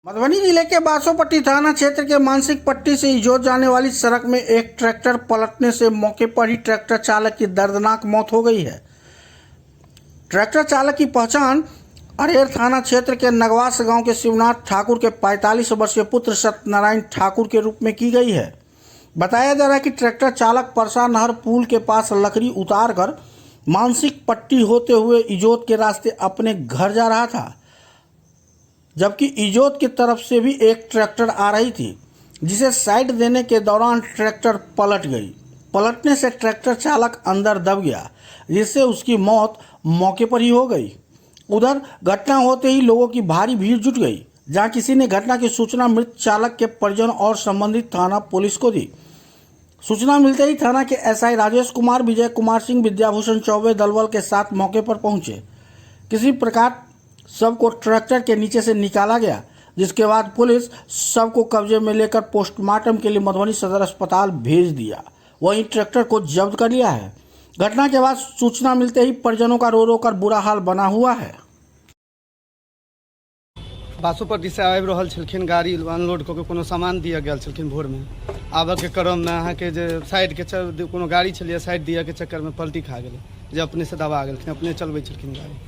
मधुबनी जिले के बासोपट्टी थाना क्षेत्र के मानसिक पट्टी से इजोत जाने वाली सड़क में एक ट्रैक्टर पलटने से मौके पर ही ट्रैक्टर चालक की दर्दनाक मौत हो गई है। ट्रैक्टर चालक की पहचान अरेर थाना क्षेत्र के नगवास गांव के शिवनाथ ठाकुर के 45 वर्षीय पुत्र सत्यनारायण ठाकुर के रूप में की गई है। बताया जा रहा है कि ट्रैक्टर चालक परसा नहर पुल के पास लकड़ी उतार कर मानसिक पट्टी होते हुए इजोत के रास्ते अपने घर जा रहा था, जबकि इजोत की तरफ से भी एक ट्रैक्टर आ रही थी, जिसे साइड देने के दौरान ट्रैक्टर पलट गई। पलटने से ट्रैक्टर चालक अंदर दब गया, जिससे उसकी मौत मौके पर ही हो गई। उधर घटना होते ही लोगों की भारी भीड़ जुट गई, जहां किसी ने घटना की सूचना मृत चालक के परिजन और संबंधित थाना पुलिस को दी। सूचना मिलते ही थाना के एसआई राजेश कुमार, विजय कुमार सिंह, विद्याभूषण चौबे दलबल के साथ मौके पर पहुंचे। किसी प्रकार शव को ट्रैक्टर के नीचे से निकाला गया, जिसके बाद पुलिस शव को कब्जे में लेकर पोस्टमार्टम के लिए मधुबनी सदर अस्पताल भेज दिया। वहीं ट्रैक्टर को जब्त कर लिया है। घटना के बाद सूचना मिलते ही परिजनों का रो रो कर बुरा हाल बना हुआ है। बासोपट्टी से आबि रहल छलखिन, गाड़ी अनलोड कऽ के कोनो सामान दिया गेल छलखिन भोर में। आबऽ के क्रम में अहाँ के जे साइड के कोनो गाड़ी छलिए, साइड दिया के चक्कर में पलटी खा गेलै, जे अपने से दबा गेलखिन, अपने चलबै छलखिन गाड़ी।